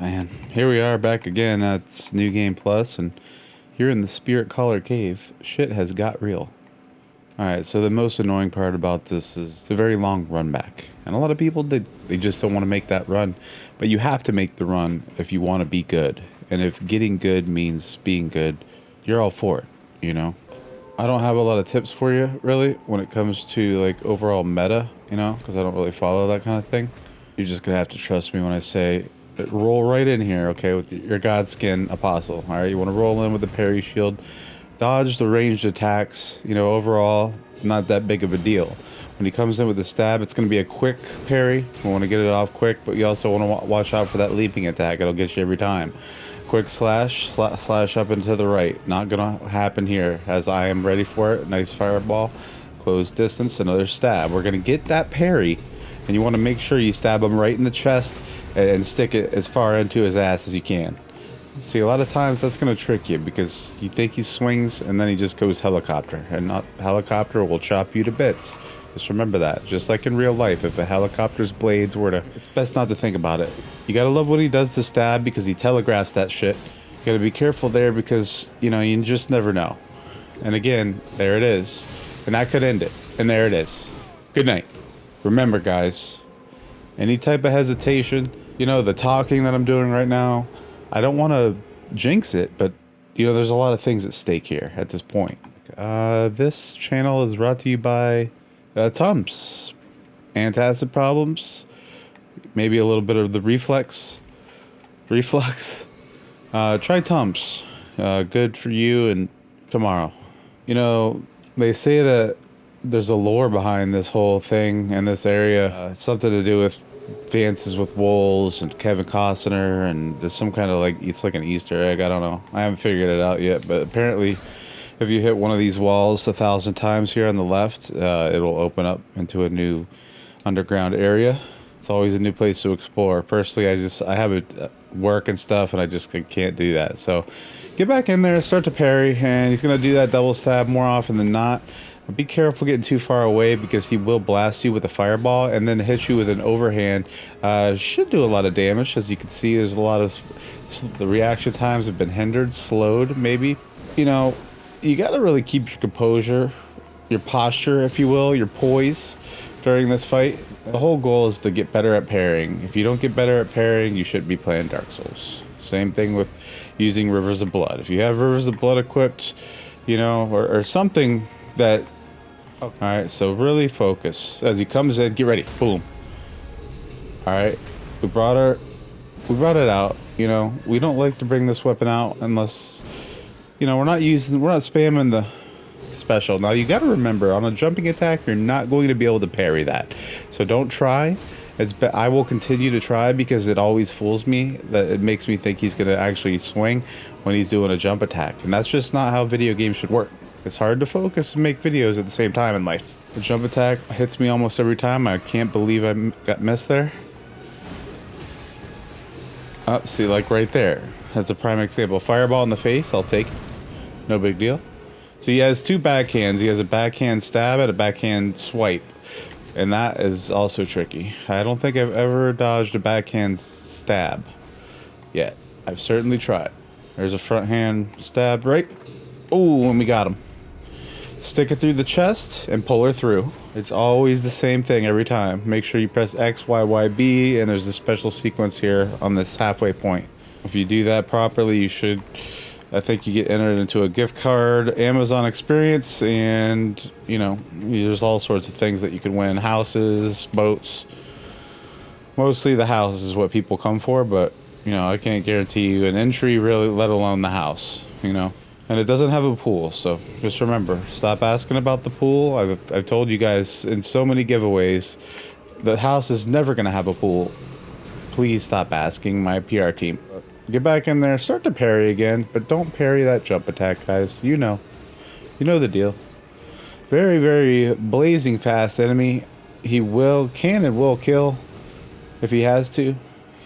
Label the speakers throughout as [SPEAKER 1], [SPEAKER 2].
[SPEAKER 1] Man, here we are back again. That's New Game Plus, and here in the Spirit Caller Cave, shit has got real. Alright, so the most annoying part about this is the very long run back. And a lot of people, they just don't want to make that run. But you have to make the run if you want to be good. And if getting good means being good, you're all for it, you know? I don't have a lot of tips for you, really, when it comes to, like, overall meta, you know? Because I don't really follow that kind of thing. You're just gonna have to trust me when I say, roll right in here, okay, with your Godskin Apostle. Alright, you want to roll in with the parry shield. Dodge the ranged attacks, you know, overall, not that big of a deal. When he comes in with the stab, it's going to be a quick parry. You want to get it off quick, but you also want to watch out for that leaping attack. It'll get you every time. Quick slash up and to the right. Not going to happen here, as I am ready for it. Nice fireball. Close distance, another stab. We're going to get that parry, and you want to make sure you stab him right in the chest and stick it as far into his ass as you can. See, a lot of times that's going to trick you because you think he swings and then he just goes helicopter, and not helicopter will chop you to bits. Just remember that. Just like in real life, if a helicopter's blades were to... It's best not to think about it. You gotta love what he does to stab because he telegraphs that shit. You gotta be careful there because, you know, you just never know. And again, there it is. And that could end it. And there it is. Good night. Remember, guys, any type of hesitation, you know, the talking that I'm doing right now, I don't want to jinx it, but, you know, there's a lot of things at stake here at this point. This channel is brought to you by Tums. Antacid problems. Maybe a little bit of the reflux. Try Tums. Good for you and tomorrow. You know, they say that there's a lore behind this whole thing in this area. It's something to do with Dances with Wolves and Kevin Costner, and there's some kind of, like, it's like an Easter egg. I don't know. I haven't figured it out yet, but apparently if you hit one of these walls 1,000 times here on the left, it'll open up into a new underground area. It's always a new place to explore. Personally, I have it work and stuff, and I just can't do that. So get back in there, start to parry, and he's going to do that double stab more often than not. Be careful getting too far away because he will blast you with a fireball and then hit you with an overhand. Should do a lot of damage. As you can see, there's a lot of... The reaction times have been hindered, slowed, maybe. You know, you got to really keep your composure, your posture, if you will, your poise during this fight. The whole goal is to get better at parrying. If you don't get better at parrying, you shouldn't be playing Dark Souls. Same thing with using Rivers of Blood. If you have Rivers of Blood equipped, you know, or something that... Alright, so really focus. As he comes in, get ready. Boom. Alright, we brought it out. You know, we don't like to bring this weapon out unless, you know, we're not spamming the special. Now you gotta remember, on a jumping attack, you're not going to be able to parry that. So don't try. I will continue to try because it always fools me that it makes me think he's gonna actually swing when he's doing a jump attack. And that's just not how video games should work. It's hard to focus and make videos at the same time in life. The jump attack hits me almost every time. I can't believe I got missed there. Oh, see, like right there. That's a prime example. Fireball in the face, I'll take it. No big deal. So he has two backhands. He has a backhand stab and a backhand swipe. And that is also tricky. I don't think I've ever dodged a backhand stab yet. I've certainly tried. There's a front hand stab, right? Oh, and we got him. Stick it through the chest and pull her through. It's always the same thing every time. Make sure you press X, Y, Y, B, and there's a special sequence here on this halfway point. If you do that properly, you should... I think you get entered into a gift card, Amazon experience, and, you know, there's all sorts of things that you can win. Houses, boats. Mostly the house is what people come for, but, you know, I can't guarantee you an entry, really, let alone the house, you know. And it doesn't have a pool, so just remember, stop asking about the pool. I've told you guys in so many giveaways, the house is never going to have a pool. Please stop asking my PR team. Get back in there, start to parry again, but don't parry that jump attack, guys. You know the deal. Very, very blazing fast enemy. He can and will kill if he has to.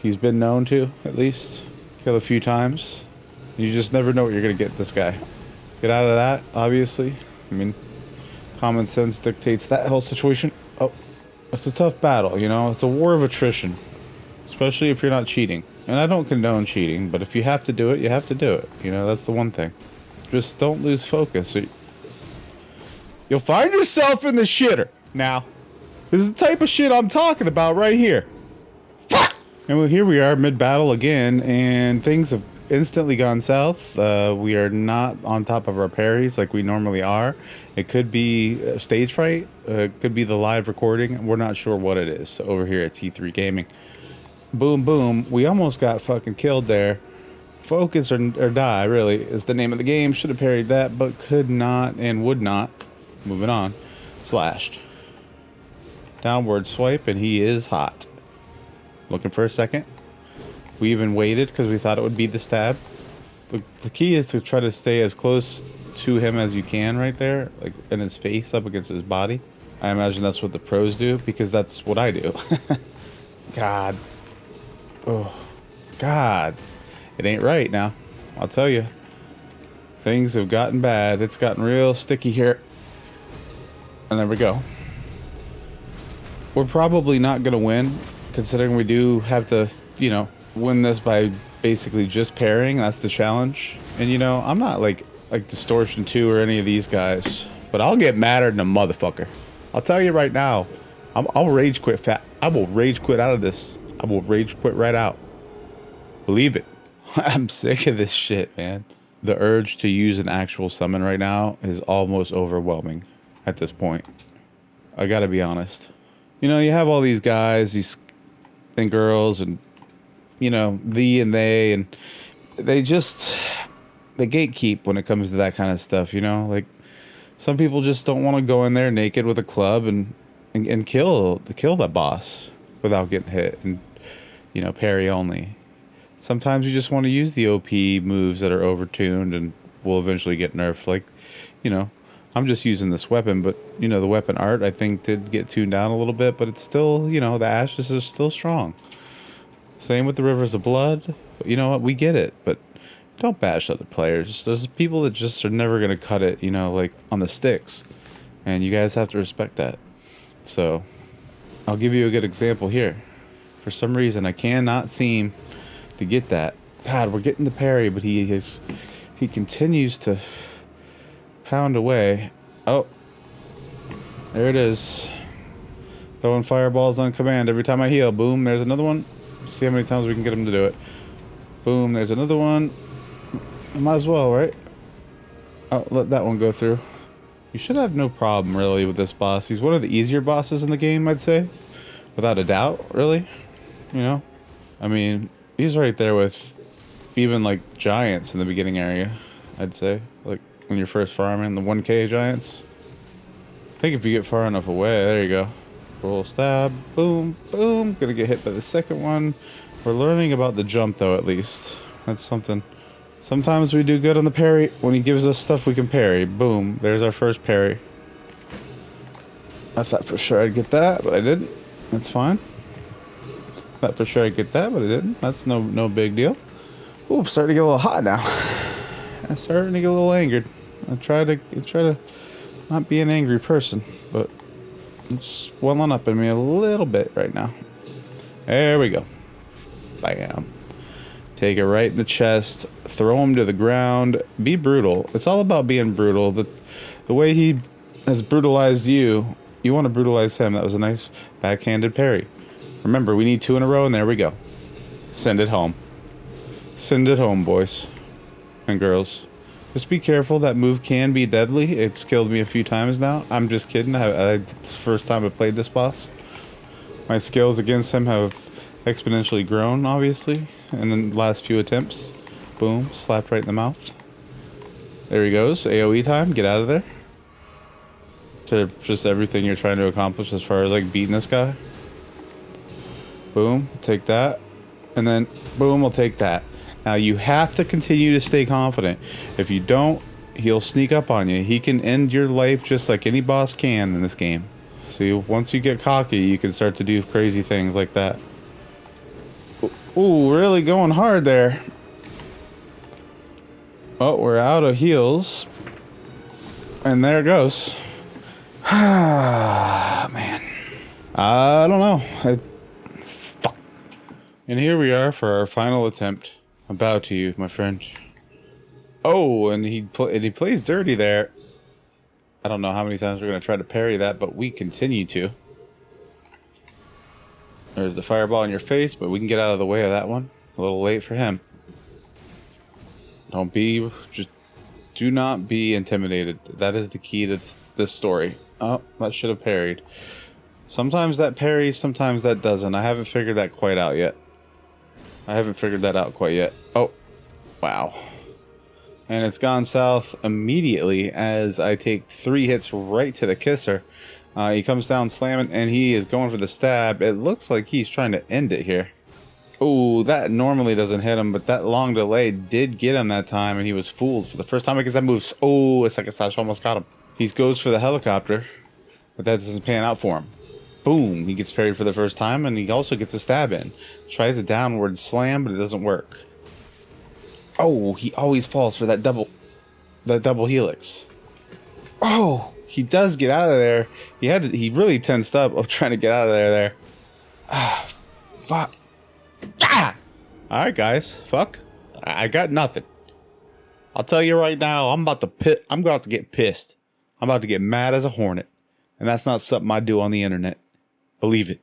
[SPEAKER 1] He's been known to, at least. Kill a few times. You just never know what you're going to get this guy. Get out of that, obviously. I mean, common sense dictates that whole situation. Oh, it's a tough battle, you know? It's a war of attrition. It's especially if you're not cheating. And I don't condone cheating, but if you have to do it, you have to do it. You know, that's the one thing. Just don't lose focus. You'll find yourself in the shitter. Now, this is the type of shit I'm talking about right here. Fuck! And well, here we are mid-battle again, and things have instantly gone south. We are not on top of our parries like we normally are. It could be stage fright. It could be the live recording. We're not sure what it is over here at T3 Gaming. Boom, boom. We almost got fucking killed there. Focus or die, really, is the name of the game. Should have parried that, but could not and would not. Moving on. Slashed. Downward swipe, and he is hot. Looking for a second. We even waited because we thought it would be the stab. The key is to try to stay as close to him as you can right there, like in his face up against his body. I imagine that's what the pros do because that's what I do. God. Oh, God. It ain't right now. I'll tell you. Things have gotten bad. It's gotten real sticky here. And there we go. We're probably not going to win, considering we do have to, you know, win this by basically just parrying. That's the challenge. And, you know, I'm not like Distortion 2 or any of these guys, but I'll get madder than a motherfucker. I'll tell you right now, I'll rage quit I will rage quit out of this. I will rage quit right out. Believe it. I'm sick of this shit, man. The urge to use an actual summon right now is almost overwhelming at this point. I gotta be honest. You know, you have all these guys, and girls, and, you know, thee and they, and they gatekeep when it comes to that kind of stuff, you know? Like, some people just don't want to go in there naked with a club and kill that boss without getting hit and, you know, parry only. Sometimes you just want to use the OP moves that are overtuned and will eventually get nerfed. Like, you know, I'm just using this weapon, but, you know, the weapon art, I think, did get tuned down a little bit, but it's still, you know, the ashes are still strong. Same with the Rivers of Blood. You know what? We get it, but don't bash other players. There's people that just are never going to cut it, you know, like on the sticks. And you guys have to respect that. So, I'll give you a good example here. For some reason, I cannot seem to get that. God, we're getting the parry, but he continues to pound away. Oh, there it is. Throwing fireballs on command every time I heal. Boom, there's another one. See how many times we can get him to do it. Boom, there's another one. I might as well, right? Oh, let that one go through. You should have no problem, really, with this boss. He's one of the easier bosses in the game, I'd say. Without a doubt, really. You know? I mean, he's right there with even, like, giants in the beginning area, I'd say. Like, when you're first farming, the 1K giants. I think if you get far enough away, there you go. Roll stab, boom, boom. Gonna get hit by the second one. We're learning about the jump, though, at least. That's something. Sometimes we do good on the parry. When he gives us stuff we can parry. Boom. There's our first parry. I thought for sure I'd get that, but I didn't. That's fine. Thought for sure I'd get that, but I didn't. That's no big deal. Ooh, starting to get a little hot now. I'm starting to get a little angered. I try to not be an angry person, but it's welling up in me a little bit right now. There we go. Bam. Take it right in the chest. Throw him to the ground. Be brutal. It's all about being brutal. The way he has brutalized you, you want to brutalize him. That was a nice backhanded parry. Remember, we need 2 in a row, and there we go. Send it home. Send it home, boys and girls. Just be careful. That move can be deadly. It's killed me a few times now. I'm just kidding. It's the first time I played this boss. My skills against him have exponentially grown, obviously. And then the last few attempts. Boom. Slapped right in the mouth. There he goes. AoE time. Get out of there. To just everything you're trying to accomplish as far as like beating this guy. Boom. Take that. And then boom, we'll take that. Now you have to continue to stay confident. If you don't, he'll sneak up on you. He can end your life just like any boss can in this game. See, once you get cocky, you can start to do crazy things like that. Ooh, really going hard there. Oh, we're out of heals. And there it goes. Man. I don't know. Fuck. And here we are for our final attempt. I bow to you, my friend. Oh, and he plays dirty there. I don't know how many times we're going to try to parry that, but we continue to. There's the fireball in your face, but we can get out of the way of that one. A little late for him. Just do not be intimidated. That is the key to this story. Oh, that should have parried. Sometimes that parries, sometimes that doesn't. I haven't figured that quite out yet. Oh, wow. And it's gone south immediately as I take 3 hits right to the kisser. He comes down slamming, and he is going for the stab. It looks like he's trying to end it here. Oh, that normally doesn't hit him, but that long delay did get him that time, and he was fooled for the first time because that moves. Oh, a second slash almost got him. He goes for the helicopter, but that doesn't pan out for him. Boom, he gets parried for the first time, and he also gets a stab in. Tries a downward slam, but it doesn't work. Oh, he always falls for that double helix. Oh, he does get out of there. He really tensed up of trying to get out of there. Ah, fuck. Ah! All right, guys. Fuck. I got nothing. I'll tell you right now. I'm about to get pissed. I'm about to get mad as a hornet, and that's not something I do on the internet. Believe it.